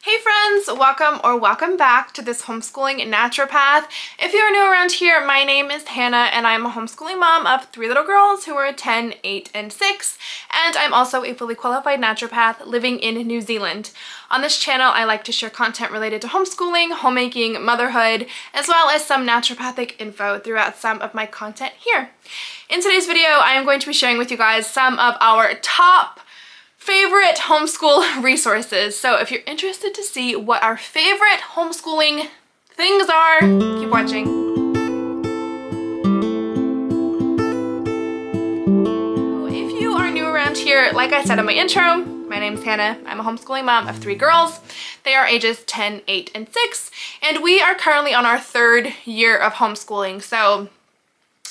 Hey friends, welcome back to this homeschooling naturopath. If you are new around here, my name is Hannah and I'm a homeschooling mom of 3 little girls who are 10, 8, and 6, and I'm also a fully qualified naturopath living in New Zealand. On this channel, I like to share content related to homeschooling, homemaking, motherhood, as well as some naturopathic info throughout some of my content here. In today's video, I am going to be sharing with you guys some of our top favorite homeschool resources. So if you're interested to see what our favorite homeschooling things are, keep watching. If you are new around here, like I said in my intro, my name's Hannah. I'm a homeschooling mom of 3 girls. They are ages 10, 8, and 6, and we are currently on our 3rd year of homeschooling. So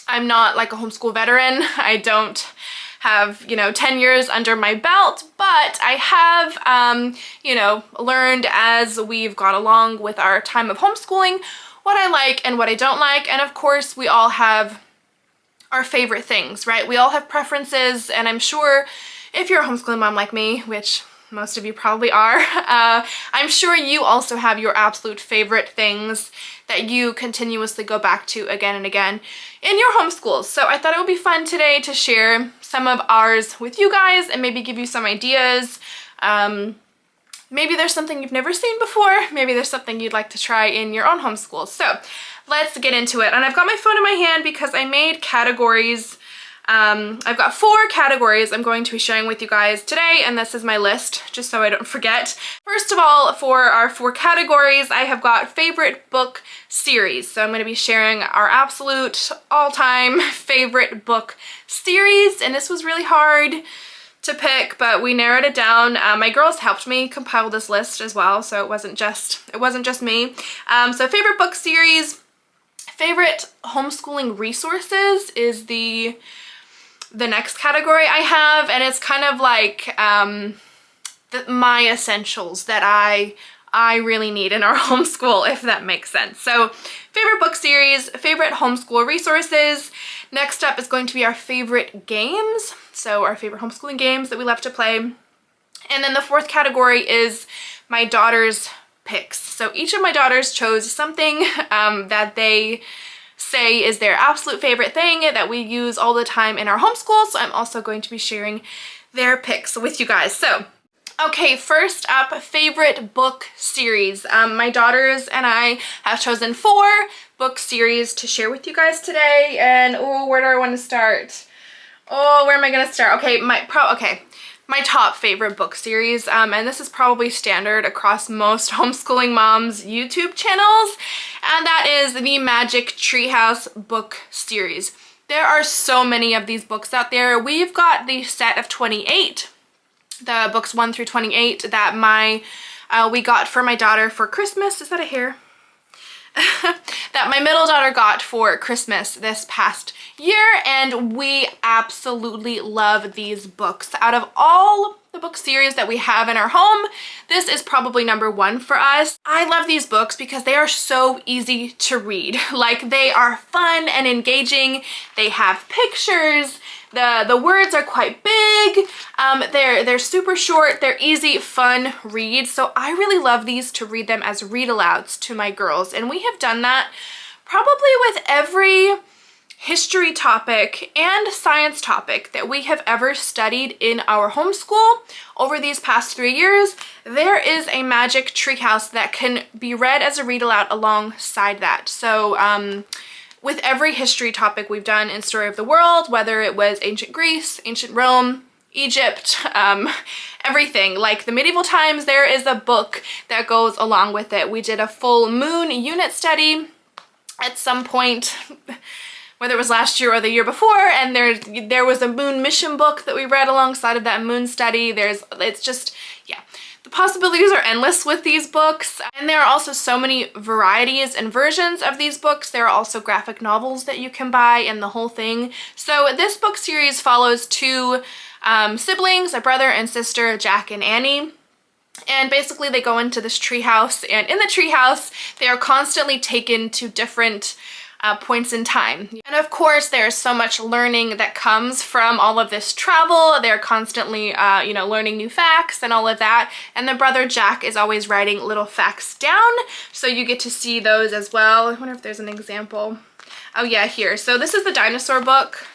I'm not like a homeschool veteran. I don't have, 10 years under my belt, but I have, learned as we've gone along with our time of homeschooling what I like and what I don't like. And of course, we all have our favorite things, right? We all have preferences, and I'm sure if you're a homeschooling mom like me, which most of you probably are, I'm sure you also have your absolute favorite things that you continuously go back to again and again in your homeschools. So I thought it would be fun today to share some of ours with you guys and maybe give you some ideas. Maybe there's something you've never seen before. Maybe there's something you'd like to try in your own homeschool. So let's get into it. And I've got my phone in my hand because I made categories. I've got 4 categories I'm going to be sharing with you guys today, and this is my list, just so I don't forget. First of all, for our 4 categories, I have got favorite book series. So I'm going to be sharing our absolute all-time favorite book series, and this was really hard to pick, but we narrowed it down. My girls helped me compile this list as well, so it wasn't just me. So favorite book series, favorite homeschooling resources is the next category I have, and it's kind of like my essentials that I really need in our homeschool, if that makes sense. So favorite book series, favorite homeschool resources. Next up is going to be our favorite games, so our favorite homeschooling games that we love to play. And then the 4th category is my daughter's picks. So each of my daughters chose something that they say is their absolute favorite thing that we use all the time in our homeschool, so I'm also going to be sharing their picks with you guys. So, okay, first up, favorite book series. My daughters and I have chosen 4 book series to share with you guys today, and where do I want to start? Where am I gonna start? Okay, my top favorite book series, and this is probably standard across most homeschooling moms' YouTube channels, and that is the Magic Treehouse book series. There are so many of these books out there. We've got the set of 28, the books 1 through 28 that we got for my daughter for Christmas. Is that a hair? That my middle daughter got for Christmas this past year, and we absolutely love these books. Out of all the book series that we have in our home, this is probably number 1 for us. I love these books because they are so easy to read. Like, they are fun and engaging. They have pictures. The words are quite big. They're super short. They're easy, fun reads. So I really love these to read them as read-alouds to my girls. And we have done that probably with every history topic and science topic that we have ever studied in our homeschool over these past 3 years. There is a Magic Treehouse that can be read as a read-aloud alongside that. So, with every history topic we've done in Story of the World, whether it was ancient Greece, ancient Rome, Egypt, everything, like the medieval times, there is a book that goes along with it. We did a full moon unit study at some point, whether it was last year or the year before, and there was a moon mission book that we read alongside of that moon study. It's just, yeah. The possibilities are endless with these books, and there are also so many varieties and versions of these books. There are also graphic novels that you can buy and the whole thing. So this book series follows 2 siblings, a brother and sister, Jack and Annie. And basically they go into this treehouse, and in the treehouse they are constantly taken to different points in time. And of course, there's so much learning that comes from all of this travel. They're constantly, you know, learning new facts and all of that. And the brother Jack is always writing little facts down, so you get to see those as well. I wonder if there's an example. Oh yeah, here. So this is the dinosaur book.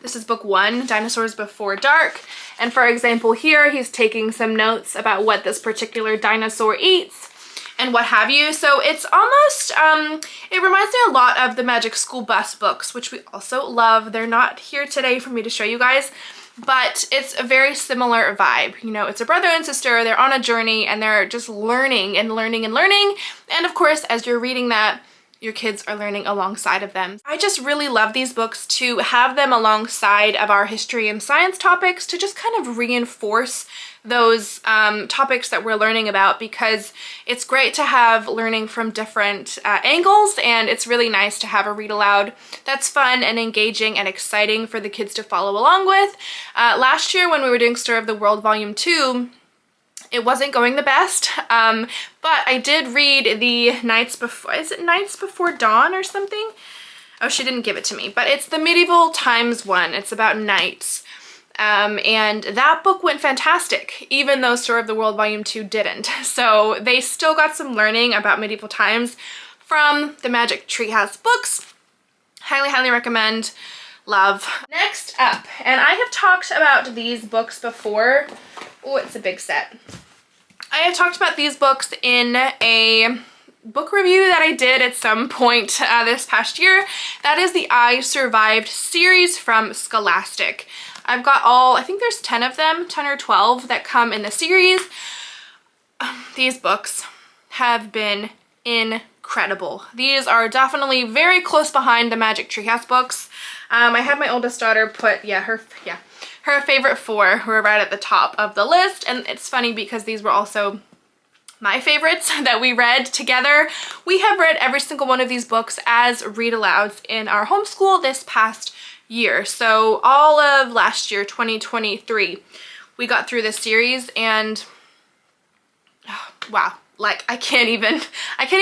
This is book 1, Dinosaurs Before Dark. And for example here, he's taking some notes about what this particular dinosaur eats and what have you. So it's almost, it reminds me a lot of the Magic School Bus books, which we also love. They're not here today for me to show you guys, but it's a very similar vibe. You know, it's a brother and sister, they're on a journey and they're just learning and learning and learning. And of course, as you're reading that, your kids are learning alongside of them. I just really love these books to have them alongside of our history and science topics to just kind of reinforce those topics that we're learning about, because it's great to have learning from different angles, and it's really nice to have a read aloud that's fun and engaging and exciting for the kids to follow along with. Last year when we were doing Stir of the World Volume 2, it wasn't going the best, but I did read the Nights Before, is it Nights Before Dawn or something? Oh, she didn't give it to me, but it's the medieval times one. It's about knights. And that book went fantastic, even though Stir of the World Volume 2 didn't. So they still got some learning about medieval times from the Magic Treehouse books. Highly, highly recommend. Love. Next up, and I have talked about these books before. Oh, it's a big set. I have talked about these books in a book review that I did at some point this past year. That is the I Survived series from Scholastic. I've got all, I think there's 10 of them, 10 or 12 that come in the series. These books have been incredible. These are definitely very close behind the Magic Treehouse books. I had my oldest daughter put, her favorite 4 were right at the top of the list, and it's funny because these were also my favorites that we read together. We have read every single one of these books as read-alouds in our homeschool this past year. So all of last year, 2023, we got through this series, and oh, wow, like I can't even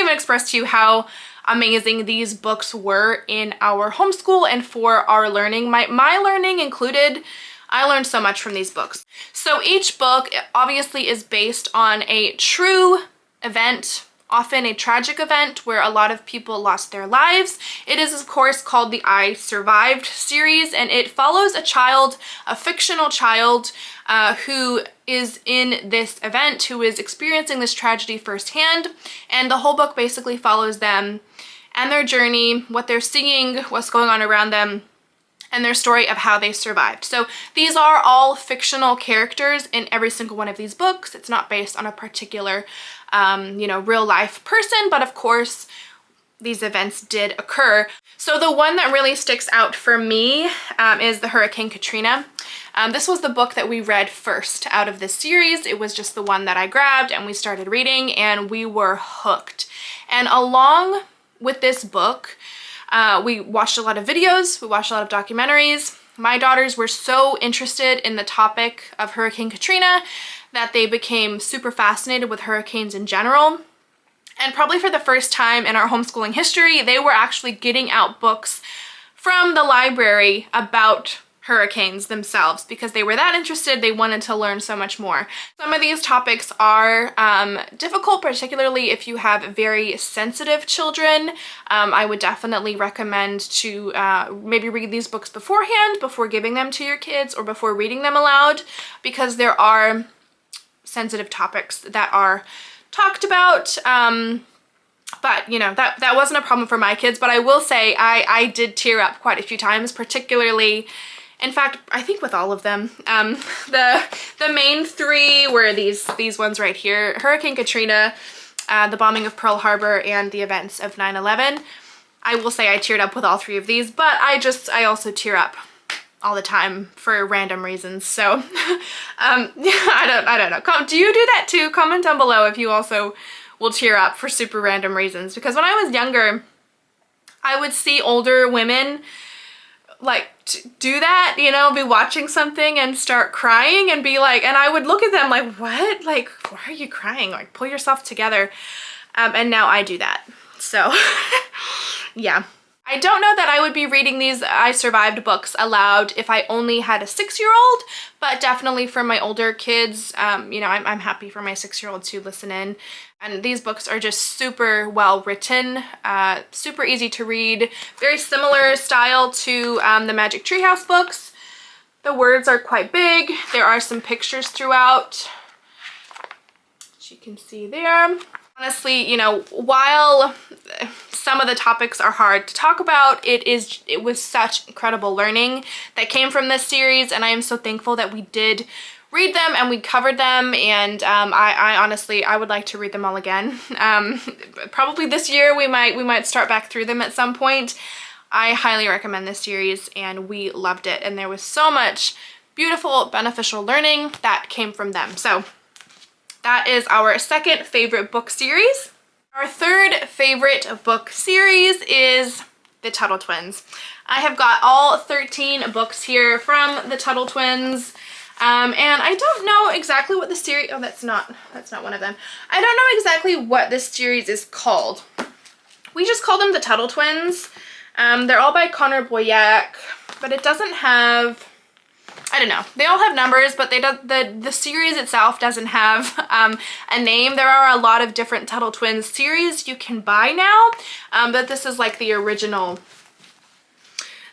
express to you how amazing these books were in our homeschool and for our learning. My learning included. I learned so much from these books. So each book obviously is based on a true event, often a tragic event where a lot of people lost their lives. It is of course called the I Survived series, and it follows a child, a fictional child, who is in this event, who is experiencing this tragedy firsthand, and the whole book basically follows them and their journey, what they're seeing, what's going on around them, and their story of how they survived. So these are all fictional characters in every single one of these books. It's not based on a particular, you know, real life person, but of course these events did occur. So the one that really sticks out for me is the Hurricane Katrina. This was the book that we read first out of this series. It was just the one that I grabbed and we started reading, and we were hooked. And along with this book, we watched a lot of videos, we watched a lot of documentaries. My daughters were so interested in the topic of Hurricane Katrina that they became super fascinated with hurricanes in general. And probably for the first time in our homeschooling history, they were actually getting out books from the library about hurricanes themselves because they were that interested. They wanted to learn so much more. Some of these topics are difficult, particularly if you have very sensitive children. I would definitely recommend to maybe read these books beforehand, before giving them to your kids or before reading them aloud, because there are sensitive topics that are talked about. But you know, that wasn't a problem for my kids, but I will say I did tear up quite a few times, particularly, in fact, I think with all of them. The main 3 were these ones right here: Hurricane Katrina, the bombing of Pearl Harbor, and the events of 9/11. I will say I teared up with all 3 of these, but I also tear up all the time for random reasons. So I don't know. Do you do that too? Comment down below if you also will tear up for super random reasons, because when I was younger, I would see older women like do that, you know, be watching something and start crying and be like, and I would look at them like, what? Like, why are you crying? Like, pull yourself together. And now I do that. So yeah. I don't know that I would be reading these I Survived books aloud if I only had a 6-year-old, but definitely for my older kids, you know, I'm happy for my 6-year-old to listen in. And these books are just super well written, super easy to read, very similar style to the Magic Treehouse books. The words are quite big. There are some pictures throughout, as you can see there. Honestly, you know, while some of the topics are hard to talk about, it was such incredible learning that came from this series, and I am so thankful that we did read them and we covered them, and I honestly, I would like to read them all again. Probably this year we might start back through them at some point. I highly recommend this series, and we loved it, and there was so much beautiful, beneficial learning that came from them. So that is our second favorite book series. Our third favorite book series is the Tuttle Twins. I have got all 13 books here from the Tuttle Twins. And I don't know exactly what the series, oh, that's not one of them. I don't know exactly what this series is called. We just call them the Tuttle Twins. They're all by Connor Boyack, but it doesn't have, I don't know. They all have numbers, but the series itself doesn't have a name. There are a lot of different Tuttle Twins series you can buy now, but this is like the original,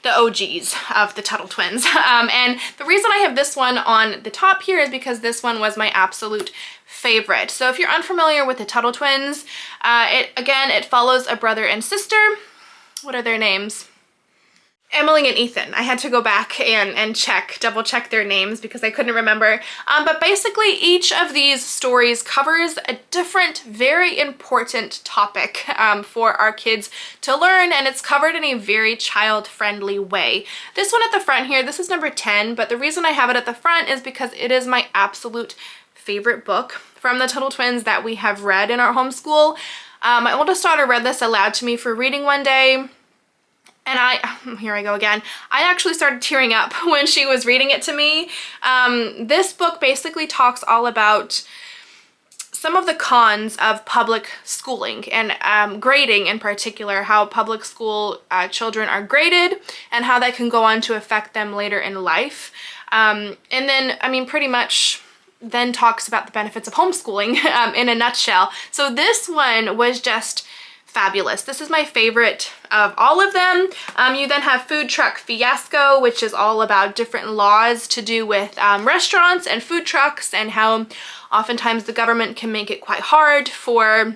the OGs of the Tuttle Twins. And the reason I have this one on the top here is because this one was my absolute favorite. So if you're unfamiliar with the Tuttle Twins, it follows a brother and sister. What are their names? Emily and Ethan. I had to go back and double check their names because I couldn't remember. But basically each of these stories covers a different, very important topic for our kids to learn, and it's covered in a very child-friendly way. This one at the front here, this is number 10, but the reason I have it at the front is because it is my absolute favorite book from the Tuttle Twins that we have read in our homeschool. My oldest daughter read this aloud to me for reading one day. And here I go again, I actually started tearing up when she was reading it to me. This book basically talks all about some of the cons of public schooling and grading in particular, how public school children are graded and how that can go on to affect them later in life. And then, I mean, pretty much then talks about the benefits of homeschooling in a nutshell. So this one was just fabulous. This is my favorite of all of them. You then have Food Truck Fiasco, which is all about different laws to do with restaurants and food trucks and how oftentimes the government can make it quite hard for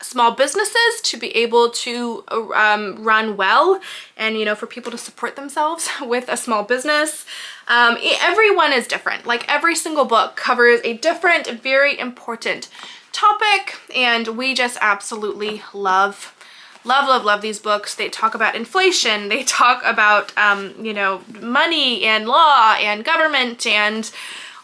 small businesses to be able to run well and, you know, for people to support themselves with a small business. Everyone is different. Like every single book covers a different, very important topic, and we just absolutely love these books. They talk about inflation, they talk about you know, money and law and government and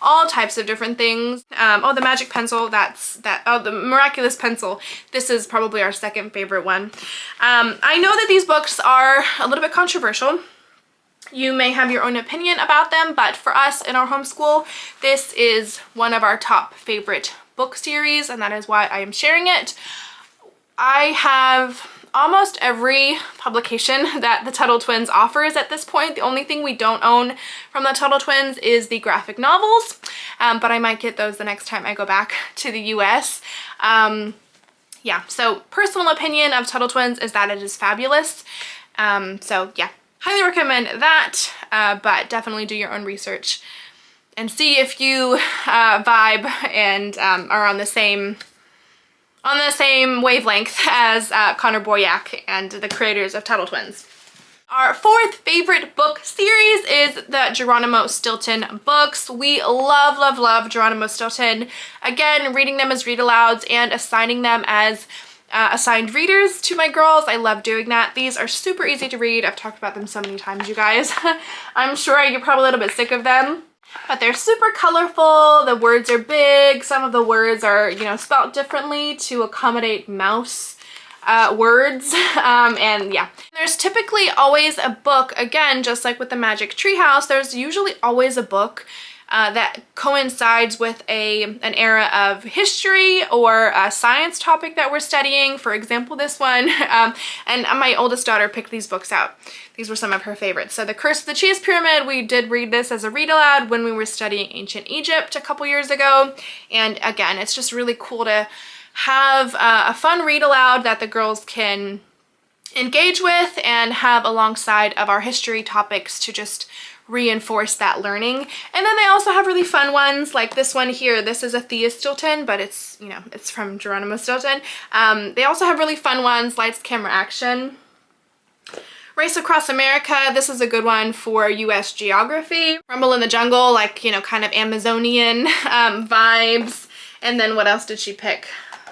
all types of different things. Oh, the magic pencil, oh, the miraculous pencil. This is probably our second favorite one. I know that these books are a little bit controversial. You may have your own opinion about them, but for us in our homeschool, this is one of our top favorite book series, and that is why I am sharing it. I have almost every publication that the Tuttle Twins offers at this point. The only thing we don't own from the Tuttle Twins is the graphic novels, but I might get those the next time I go back to the US. Yeah, so personal opinion of Tuttle Twins is that it is fabulous. So yeah, highly recommend that, but definitely do your own research and see if you vibe and are on the same wavelength as Connor Boyack and the creators of Tuttle Twins. Our fourth favorite book series is the Geronimo Stilton books. We love Geronimo Stilton. Again, reading them as read-alouds and assigning them as assigned readers to my girls. I love doing that. These are super easy to read. I've talked about them so many times, you guys. I'm sure you're probably a little bit sick of them. But they're super colorful, the words are big, some of the words are, you know, spelled differently to accommodate mouse words, and yeah. There's typically always a book, again, just like with the Magic Treehouse, there's usually always a book that coincides with an era of history or a science topic that we're studying. For example, this one. And my oldest daughter picked these books out. These were some of her favorites. So The Curse of the Cheese Pyramid, we did read this as a read aloud when we were studying ancient Egypt a couple years ago. And again, it's just really cool to have a fun read aloud that the girls can engage with and have alongside of our history topics to just reinforce that learning. And then they also have really fun ones like this one here. This is Thea Stilton, but it's, you know, it's from Geronimo Stilton. They also have really fun ones, Lights, Camera, Action. Race Across America, this is a good one for US geography. Rumble in the Jungle, like, you know, kind of Amazonian vibes. And then what else did she pick?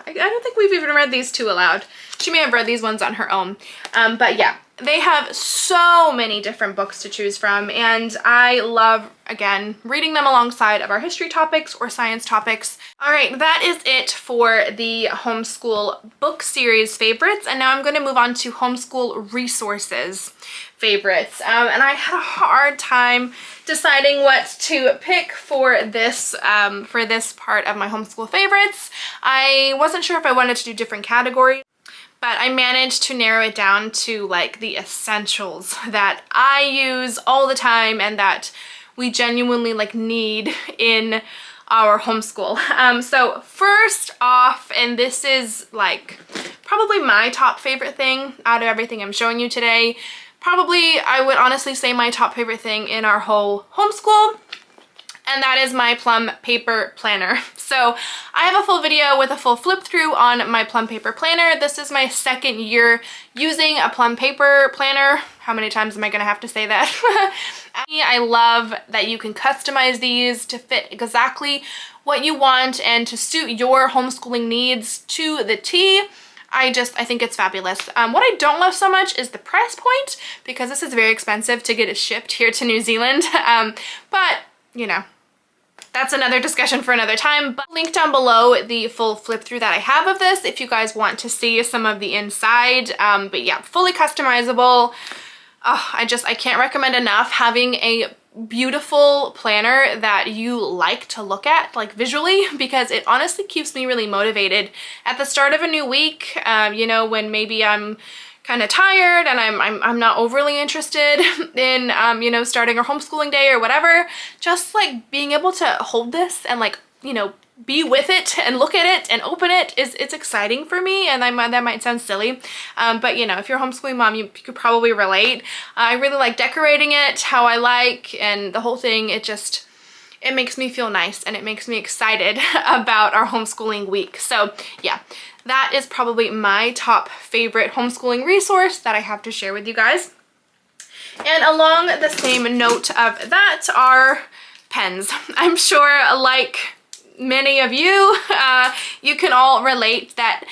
I don't think we've even read these two aloud. She may have read these ones on her own. But yeah, they have so many different books to choose from, and I love, again, reading them alongside of our history topics or science topics. All right, that is it for the homeschool book series favorites, and now I'm going to move on to homeschool resources favorites. And I had a hard time deciding what to pick for this part of my homeschool favorites. I wasn't sure if I wanted to do different categories, but I managed to narrow it down to like the essentials that I use all the time and that we genuinely like need in our homeschool. So first off, and this is like probably my top favorite thing out of everything I'm showing you today, probably I would honestly say my top favorite thing in our whole homeschool, and that is my plum paper planner. So I have a full video with a full flip through on my plum paper planner. This is my second year using a plum paper planner. How many times am I gonna have to say that? I love that you can customize these to fit exactly what you want and to suit your homeschooling needs to the T. I think it's fabulous. What I don't love so much is the price point, because this is very expensive to get it shipped here to New Zealand. But you know, that's another discussion for another time. But link down below the full flip through that I have of this if you guys want to see some of the inside. But yeah, fully customizable. Oh, I can't recommend enough having a beautiful planner that you like to look at, like visually, because it honestly keeps me really motivated at the start of a new week. You know, when maybe I'm kind of tired and I'm not overly interested in you know, starting our homeschooling day or whatever, just like being able to hold this and like, you know, be with it and look at it and open it it's exciting for me. And that might sound silly, but you know, if you're a homeschooling mom, you could probably relate. I really like decorating it how I like, and the whole thing, it makes me feel nice and it makes me excited about our homeschooling week. So yeah, that is probably my top favorite homeschooling resource that I have to share with you guys. And along the same note of that are pens. I'm sure, like many of you, you can all relate that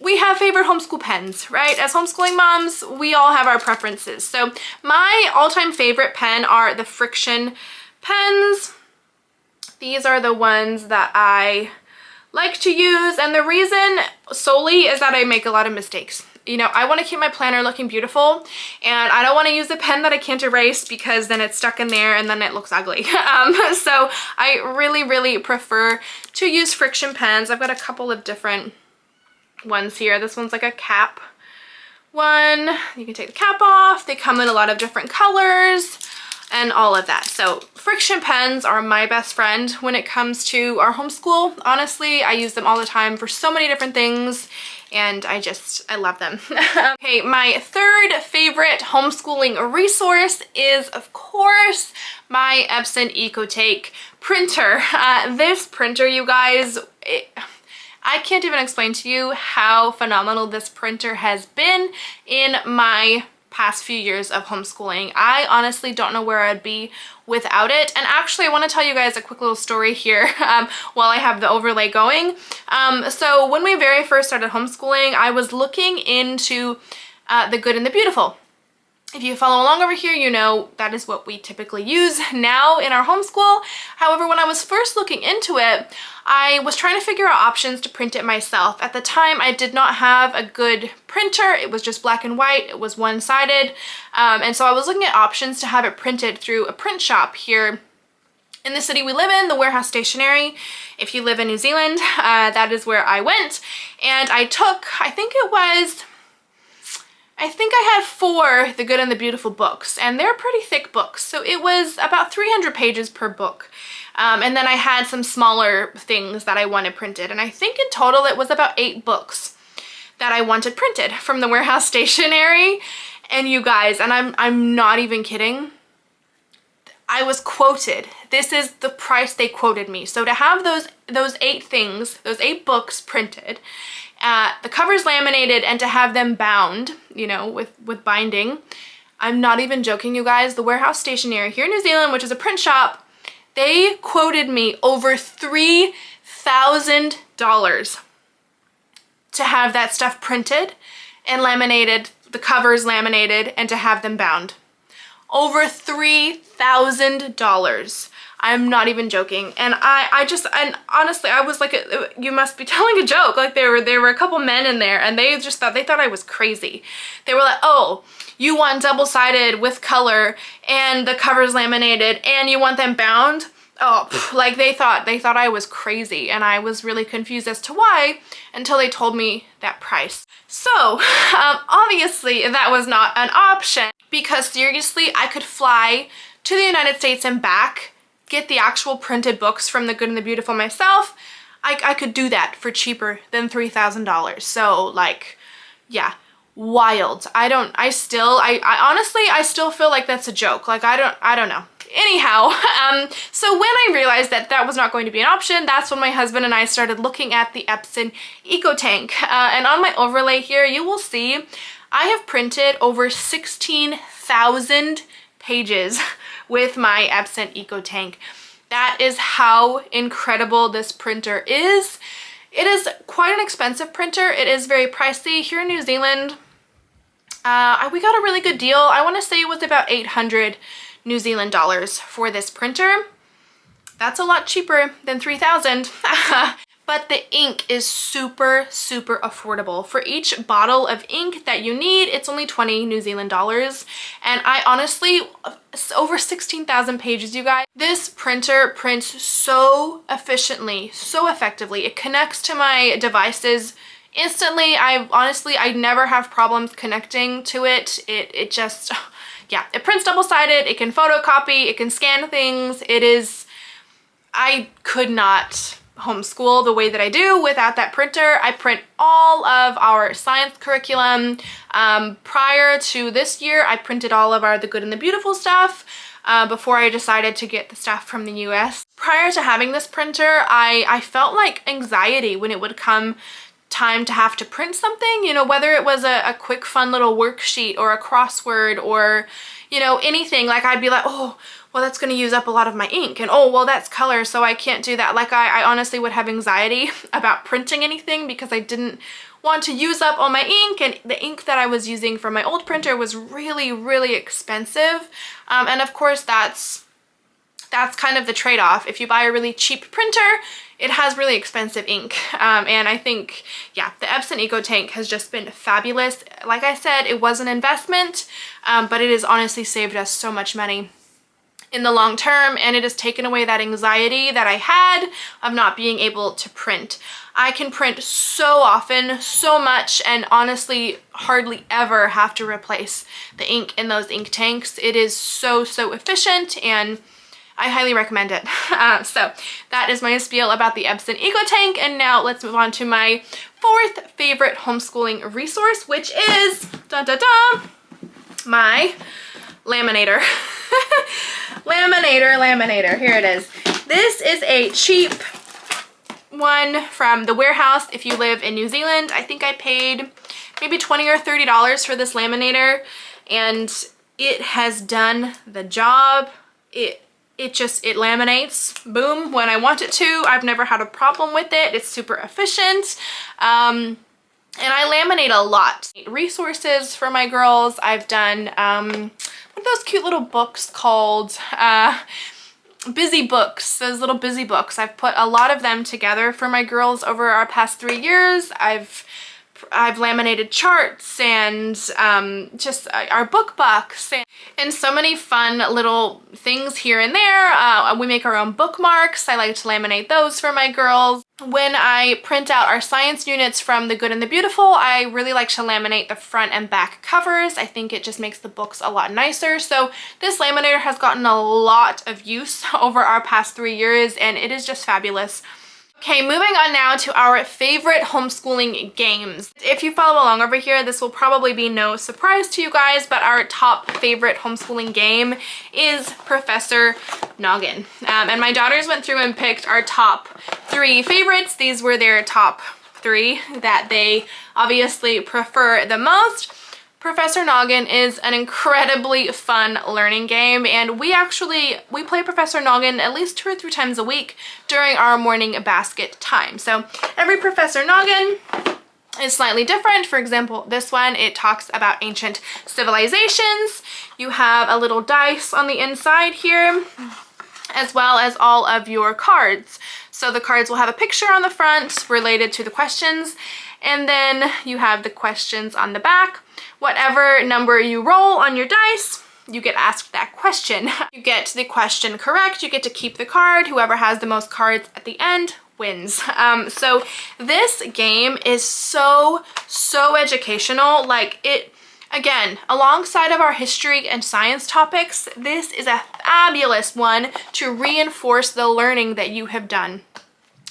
we have favorite homeschool pens, right? As homeschooling moms, we all have our preferences. So my all-time favorite pen are the Friction pens. These are the ones that I like to use, and the reason solely is that I make a lot of mistakes. You know, I want to keep my planner looking beautiful, and I don't want to use a pen that I can't erase, because then it's stuck in there and then it looks ugly. So I really prefer to use Friction pens. I've got a couple of different ones here. This one's like a cap one. You can take the cap off. They come in a lot of different colors and all of that. So Friction pens are my best friend when it comes to our homeschool. Honestly, I use them all the time for so many different things, and I love them. Okay, my third favorite homeschooling resource is, of course, my Epson EcoTake printer. This printer, you guys, I can't even explain to you how phenomenal this printer has been in my past few years of homeschooling. I honestly don't know where I'd be without it. And actually, I want to tell you guys a quick little story here while I have the overlay going. So when we very first started homeschooling, I was looking into the good and the beautiful. If you follow along over here, you know that is what we typically use now in our homeschool. However, when I was first looking into it, I was trying to figure out options to print it myself. At the time, I did not have a good printer. It was just black and white. It was one-sided. And so I was looking at options to have it printed through a print shop here in the city we live in, the warehouse stationery. If you live in New Zealand, that is where I went. And I took, I think I had 4 The Good and the Beautiful books, and they're pretty thick books. So it was about 300 pages per book. And then I had some smaller things that I wanted printed. And I think in total it was about 8 books that I wanted printed from the warehouse stationery. And you guys, and I'm not even kidding, I was quoted. This is the price they quoted me. So to have those 8 things, those 8 books printed, the covers laminated, and to have them bound, you know, with binding, I'm not even joking, you guys. The warehouse stationery here in New Zealand, which is a print shop, they quoted me over $3,000 to have that stuff printed and laminated, the covers laminated, and to have them bound. Over $3,000. I'm not even joking. And and honestly, I was like, you must be telling a joke. Like there were a couple men in there, and they thought I was crazy. They were like, oh, you want double-sided with color and the covers laminated and you want them bound? Oh, like they thought I was crazy, and I was really confused as to why until they told me that price. So obviously that was not an option, because seriously, I could fly to the United States and back, get the actual printed books from The Good and the Beautiful myself. I could do that for cheaper than $3,000. So like, yeah, wild. I honestly, I still feel like that's a joke. Like I don't know. Anyhow, so when I realized that that was not going to be an option, that's when my husband and I started looking at the Epson EcoTank. And on my overlay here, you will see I have printed over 16,000 pages with my Epson EcoTank. That is how incredible this printer is. It is quite an expensive printer. It is very pricey. Here in New Zealand, we got a really good deal. I want to say it was about 800 New Zealand dollars for this printer. That's a lot cheaper than 3,000. But the ink is super, super affordable. For each bottle of ink that you need, it's only 20 New Zealand dollars. And I honestly, over 16,000 pages, you guys. This printer prints so efficiently, so effectively. It connects to my devices instantly. I never have problems connecting to it. It just, yeah, it prints double-sided, it can photocopy, it can scan things. I could not homeschool the way that I do without that printer. I print all of our science curriculum. Prior to this year, I printed all of our The Good and the Beautiful stuff before I decided to get the stuff from the US. Prior to having this printer, I felt like anxiety when it would come time to have to print something, you know, whether it was a quick fun little worksheet or a crossword or, you know, anything. Like I'd be like, oh, well, that's going to use up a lot of my ink, and oh, well, that's color, so I can't do that. Like I honestly would have anxiety about printing anything because I didn't want to use up all my ink, and the ink that I was using for my old printer was really, really expensive. And of course, that's kind of the trade-off. If you buy a really cheap printer, it has really expensive ink. And I think, yeah, the Epson EcoTank has just been fabulous. Like I said, it was an investment, but it has honestly saved us so much money in the long term, and it has taken away that anxiety that I had of not being able to print. I can print so often, so much, and honestly hardly ever have to replace the ink in those ink tanks. It is so, so efficient, and I highly recommend it. So that is my spiel about the Epson EcoTank, and now let's move on to my 4th favorite homeschooling resource, which is, dun, dun, dun, my laminator. Laminator, here it is. This is a cheap one from the warehouse if you live in New Zealand. I think I paid maybe $20 or $30 for this laminator, and it has done the job. It laminates, boom, when I want it to. I've never had a problem with it. It's super efficient. And I laminate a lot. Resources for my girls. I've done, what are those cute little books called? Busy books, those little busy books. I've put a lot of them together for my girls over our past 3 years. I've I've laminated charts and just our book box and so many fun little things here and there. We make our own bookmarks. I like to laminate those for my girls. When I print out our science units from The Good and the Beautiful, I really like to laminate the front and back covers. I think it just makes the books a lot nicer. So this laminator has gotten a lot of use over our past 3 years, and it is just fabulous. Okay, moving on now to our favorite homeschooling games. If you follow along over here, this will probably be no surprise to you guys, but our top favorite homeschooling game is Professor Noggin. And my daughters went through and picked our top 3 favorites. These were their top 3 that they obviously prefer the most. Professor Noggin is an incredibly fun learning game, and we play Professor Noggin at least 2 or 3 times a week during our morning basket time. So every Professor Noggin is slightly different. For example, this one, it talks about ancient civilizations. You have a little dice on the inside here, as well as all of your cards. So the cards will have a picture on the front related to the questions, and then you have the questions on the back. Whatever number you roll on your dice, you get asked that question. You get the question correct, you get to keep the card. Whoever has the most cards at the end wins. So this game is so educational. Like, it, again, alongside of our history and science topics, this is a fabulous one to reinforce the learning that you have done.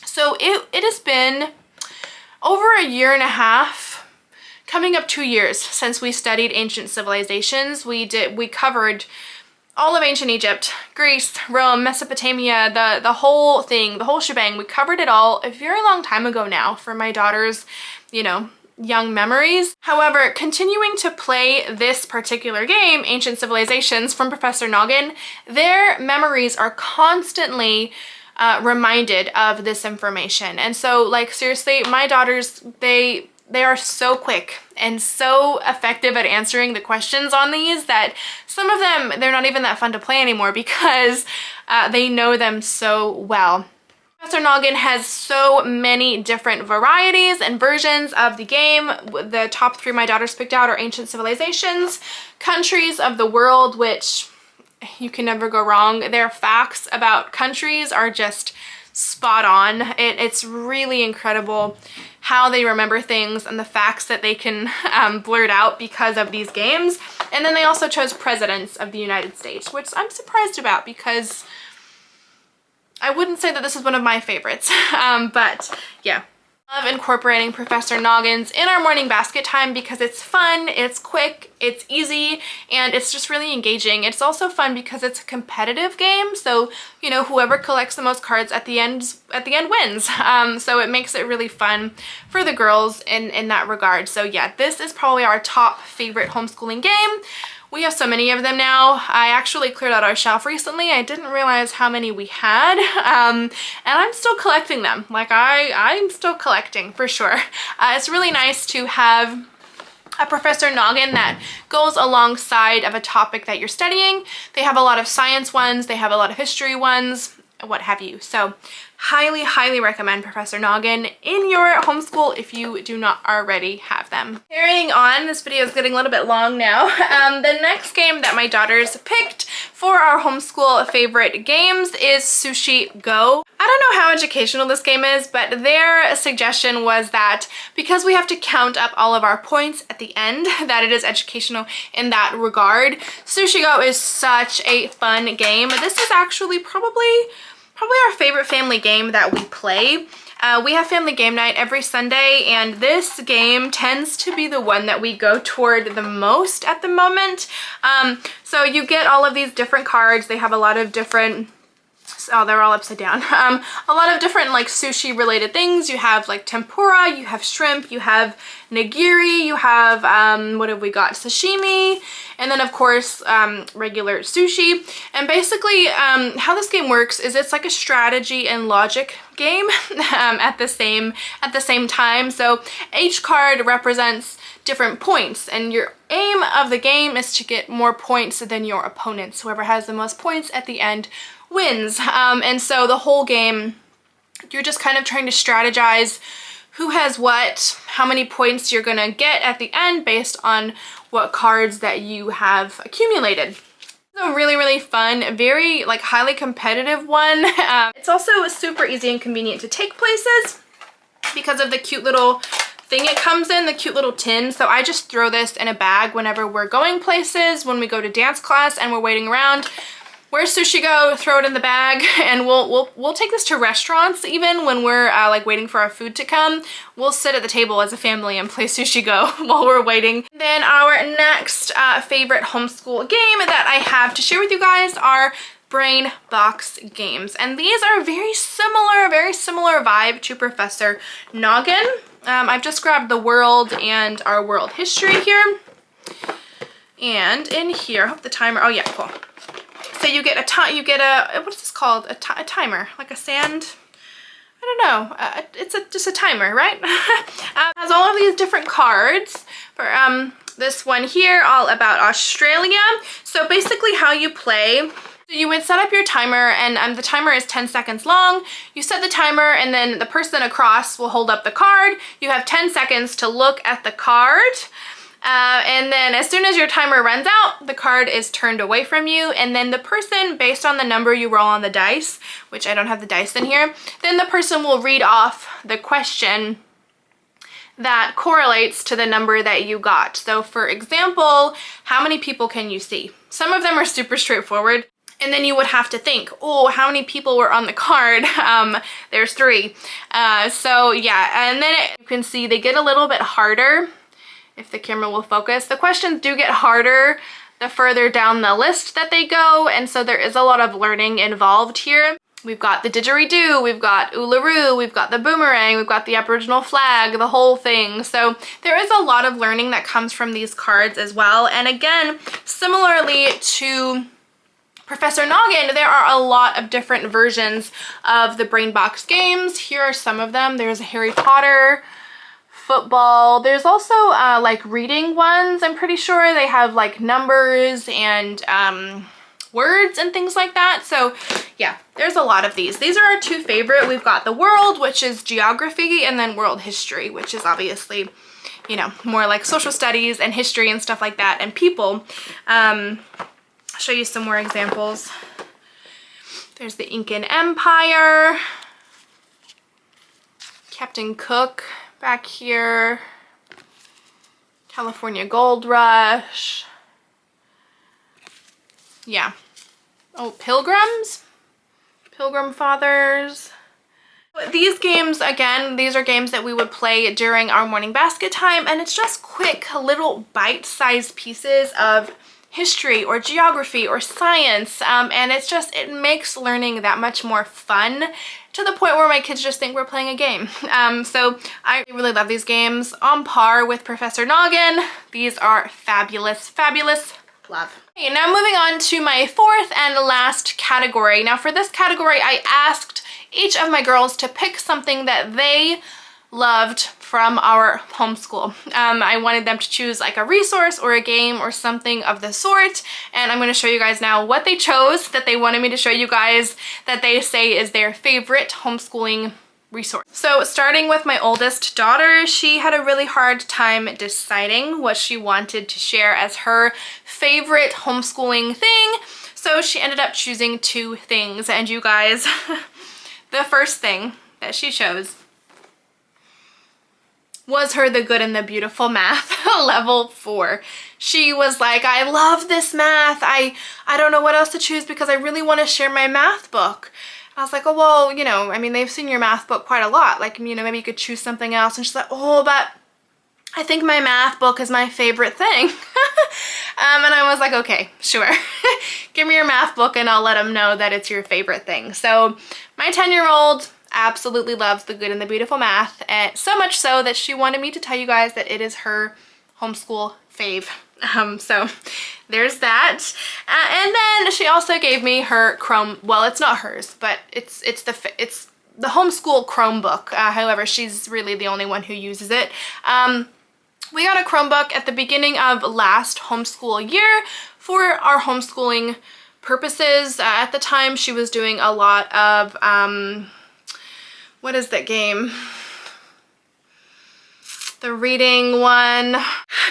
So it has been over a year and a half, coming up 2 years since we studied ancient civilizations. We covered all of ancient Egypt, Greece, Rome, Mesopotamia, the whole thing, the whole shebang. We covered it all a very long time ago now for my daughter's, you know, young memories. However, continuing to play this particular game, Ancient Civilizations from Professor Noggin, their memories are constantly reminded of this information. And so, like, seriously, my daughters, they are so quick and so effective at answering the questions on these that some of them, they're not even that fun to play anymore because they know them so well. Professor Noggin has so many different varieties and versions of the game. The top 3 my daughters picked out are ancient civilizations, countries of the world, which you can never go wrong. Their facts about countries are just spot on. It's really incredible how they remember things and the facts that they can blurt out because of these games. And then they also chose presidents of the United States, which I'm surprised about because I wouldn't say that this is one of my favorites, but yeah. I love incorporating Professor Noggins in our morning basket time because it's fun, it's quick, it's easy, and it's just really engaging. It's also fun because it's a competitive game, so you know, whoever collects the most cards at the end wins. So it makes it really fun for the girls in that regard. So yeah, this is probably our top favorite homeschooling game. We have so many of them now. I actually cleared out our shelf recently. I didn't realize how many we had, and I'm still collecting them. Like, I'm still collecting for sure. It's really nice to have a Professor Noggin that goes alongside of a topic that you're studying. They have a lot of science ones, they have a lot of history ones, what have you. So highly recommend Professor Noggin in your homeschool if you do not already have them. Carrying on, this video is getting a little bit long now. The next game that my daughters picked for our homeschool favorite games is Sushi Go. I don't know how educational this game is, but their suggestion was that because we have to count up all of our points at the end, that it is educational in that regard. Sushi Go is such a fun game. This is actually probably our favorite family game that we play. We have family game night every Sunday, and this game tends to be the one that we go toward the most at the moment. So you get all of these different cards. They have a lot of different, oh, they're all upside down. A lot of different like sushi related things. You have like tempura, you have shrimp, you have nigiri, you have, what have we got? Sashimi, and then of course, regular sushi. And basically, how this game works is it's like a strategy and logic game at the same time. So each card represents different points, and your aim of the game is to get more points than your opponents. Whoever has the most points at the end wins. And so the whole game, you're just kind of trying to strategize who has what, how many points you're gonna get at the end based on what cards that you have accumulated. It's a really, really fun, very like highly competitive one. It's also super easy and convenient to take places because of the cute little thing it comes in, the cute little tin. So I just throw this in a bag whenever we're going places, when we go to dance class and we're waiting around. Where's sushi go? Throw it in the bag, and we'll take this to restaurants even when we're like waiting for our food to come. We'll sit at the table as a family and play sushi go while we're waiting. Then our next favorite homeschool game that I have to share with you guys are brain box games, and these are very similar vibe to Professor Noggin. I've just grabbed the world and our world history here, and in here, I hope the timer, oh yeah, cool. So you get a what is this called? A timer, like a sand, I don't know, it's just a timer, right? Has all of these different cards. For this one here, all about Australia. So basically how you play, so you would set up your timer, and the timer is 10 seconds long. You set the timer, and then the person across will hold up the card. You have 10 seconds to look at the card. And then as soon as your timer runs out, the card is turned away from you, and then the person, based on the number you roll on the dice, which I don't have the dice in here, then the person will read off the question that correlates to the number that you got. So for example, how many people can you see? Some of them are super straightforward. And then you would have to think, oh, how many people were on the card? There's 3. So yeah, and then you can see they get a little bit harder. If the camera will focus, the questions do get harder the further down the list that they go, and so there is a lot of learning involved here. We've got the didgeridoo, we've got Uluru, we've got the boomerang, we've got the Aboriginal flag, the whole thing. So there is a lot of learning that comes from these cards as well. And again, similarly to Professor Noggin, there are a lot of different versions of the brain box games. Here are some of them. There's Harry Potter, football. There's also like reading ones. I'm pretty sure they have like numbers and words and things like that. So yeah, there's a lot of these. These are our 2 favorite. We've got the world, which is geography, and then world history, which is obviously, you know, more like social studies and history and stuff like that, and people. I'll show you some more examples. There's the Incan Empire, Captain Cook back here, California Gold Rush. Yeah. Oh, Pilgrims? Pilgrim Fathers. These games, again, these are games that we would play during our morning basket time, and it's just quick little bite-sized pieces of history or geography or science, and it makes learning that much more fun, to the point where my kids just think we're playing a game. So I really love these games. On par with Professor Noggin, these are fabulous, fabulous. Love. Okay, now moving on to my 4th and last category. Now for this category, I asked each of my girls to pick something that they loved from our homeschool. I wanted them to choose like a resource or a game or something of the sort, and I'm going to show you guys now what they chose, that they wanted me to show you guys, that they say is their favorite homeschooling resource. So starting with my oldest daughter, she had a really hard time deciding what she wanted to share as her favorite homeschooling thing, so she ended up choosing 2 things, and you guys, the first thing that she chose was her The Good and the Beautiful Math level 4. She was like, I love this math. I don't know what else to choose because I really want to share my math book. I was like, oh, well, you know, I mean, they've seen your math book quite a lot. Like, you know, maybe you could choose something else. And she's like, oh, but I think my math book is my favorite thing. And I was like, okay, sure. Give me your math book and I'll let them know that it's your favorite thing. So my 10-year-old absolutely loves The Good and the Beautiful Math, and so much so that she wanted me to tell you guys that it is her homeschool fave. So there's that. And then she also gave me her Chrome, well, it's not hers, but it's the homeschool Chromebook. However, she's really the only one who uses it. We got a Chromebook at the beginning of last homeschool year for our homeschooling purposes. At the time, she was doing a lot of, what is that game? The reading one,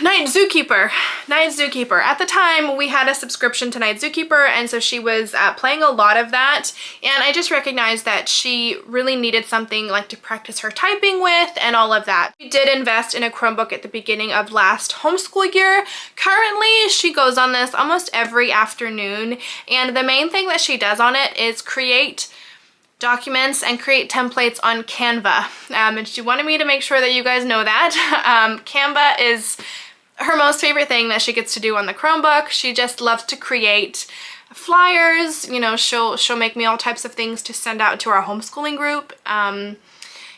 Night Zookeeper. Night Zookeeper. At the time, we had a subscription to Night Zookeeper, and so she was playing a lot of that, and I just recognized that she really needed something like to practice her typing with and all of that. We did invest in a Chromebook at the beginning of last homeschool year. Currently, she goes on this almost every afternoon, and the main thing that she does on it is create documents and create templates on Canva. And she wanted me to make sure that you guys know that. Canva is her most favorite thing that she gets to do on the Chromebook. She just loves to create flyers. You know, she'll make me all types of things to send out to our homeschooling group,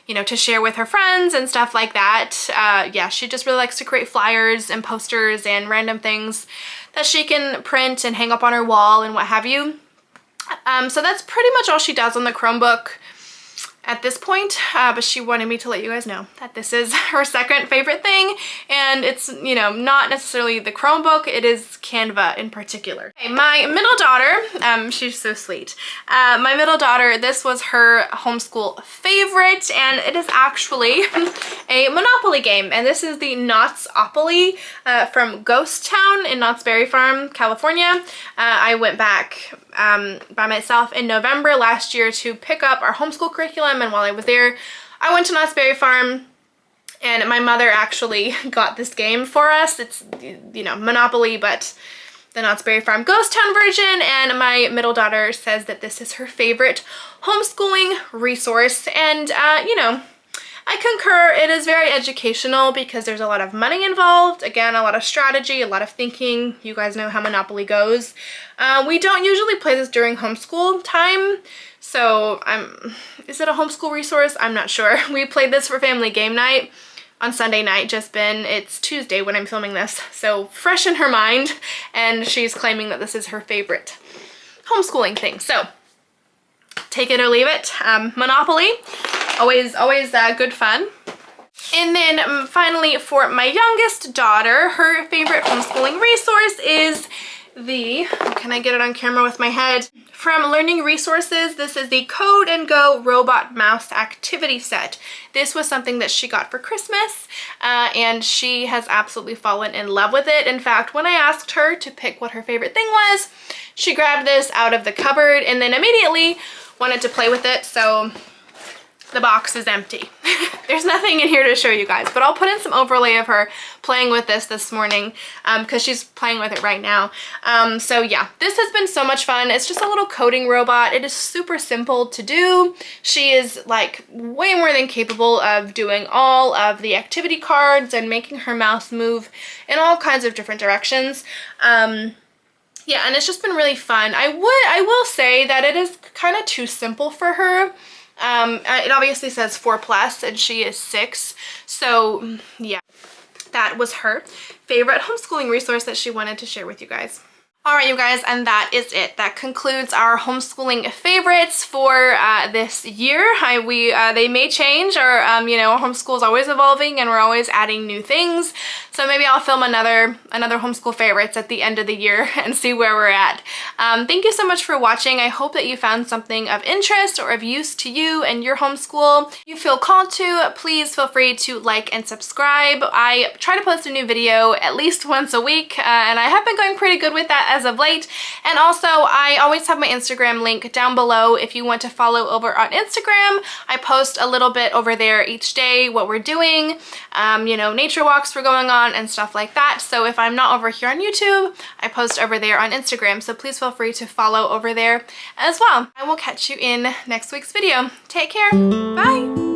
you know, to share with her friends and stuff like that. Yeah, she just really likes to create flyers and posters and random things that she can print and hang up on her wall and what have you. So that's pretty much all she does on the Chromebook at this point, but she wanted me to let you guys know that this is her second favorite thing, and it's, you know, not necessarily the Chromebook, it is Canva in particular. Okay, my middle daughter, she's so sweet. My middle daughter, this was her homeschool favorite, and it is actually a Monopoly game, and this is the Knottsopoly from Ghost Town in Knott's Berry Farm, California. I went back by myself in November last year to pick up our homeschool curriculum, and while I was there, I went to Knott's Berry Farm, and my mother actually got this game for us. It's, you know, Monopoly, but the Knott's Berry Farm Ghost Town version, and my middle daughter says that this is her favorite homeschooling resource, and you know, I concur. It is very educational because there's a lot of money involved. Again, a lot of strategy, a lot of thinking. You guys know how Monopoly goes. We don't usually play this during homeschool time, so is it a homeschool resource? I'm not sure. We played this for family game night on Sunday night, it's Tuesday when I'm filming this, so fresh in her mind, and she's claiming that this is her favorite homeschooling thing. So take it or leave it. Monopoly, always good fun. And then finally, for my youngest daughter, her favorite homeschooling resource is the, can I get it on camera with my head? From Learning Resources, this is the Code and Go Robot Mouse Activity Set. This was something that she got for Christmas, and she has absolutely fallen in love with it. In fact, when I asked her to pick what her favorite thing was, she grabbed this out of the cupboard and then immediately wanted to play with it, so the box is empty. There's nothing in here to show you guys, but I'll put in some overlay of her playing with this morning because she's playing with it right now. So yeah, this has been so much fun. It's just a little coding robot. It is super simple to do. She is like way more than capable of doing all of the activity cards and making her mouse move in all kinds of different directions. Yeah, and it's just been really fun. I will say that it is kind of too simple for her. It obviously says 4+, and she is 6. So yeah, that was her favorite homeschooling resource that she wanted to share with you guys. All right, you guys, and that is it. That concludes our homeschooling favorites for this year. They may change. Our you know, homeschool is always evolving, and we're always adding new things. So maybe I'll film another homeschool favorites at the end of the year and see where we're at. Thank you so much for watching. I hope that you found something of interest or of use to you and your homeschool. If you feel called to, please feel free to like and subscribe. I try to post a new video at least once a week, and I have been going pretty good with that as of late. And also, I always have my Instagram link down below if you want to follow over on Instagram. I post a little bit over there each day, what we're doing, you know, nature walks we're going on and stuff like that. So if I'm not over here on YouTube, I post over there on Instagram. So please feel free to follow over there as well. I will catch you in next week's video. Take care. Bye.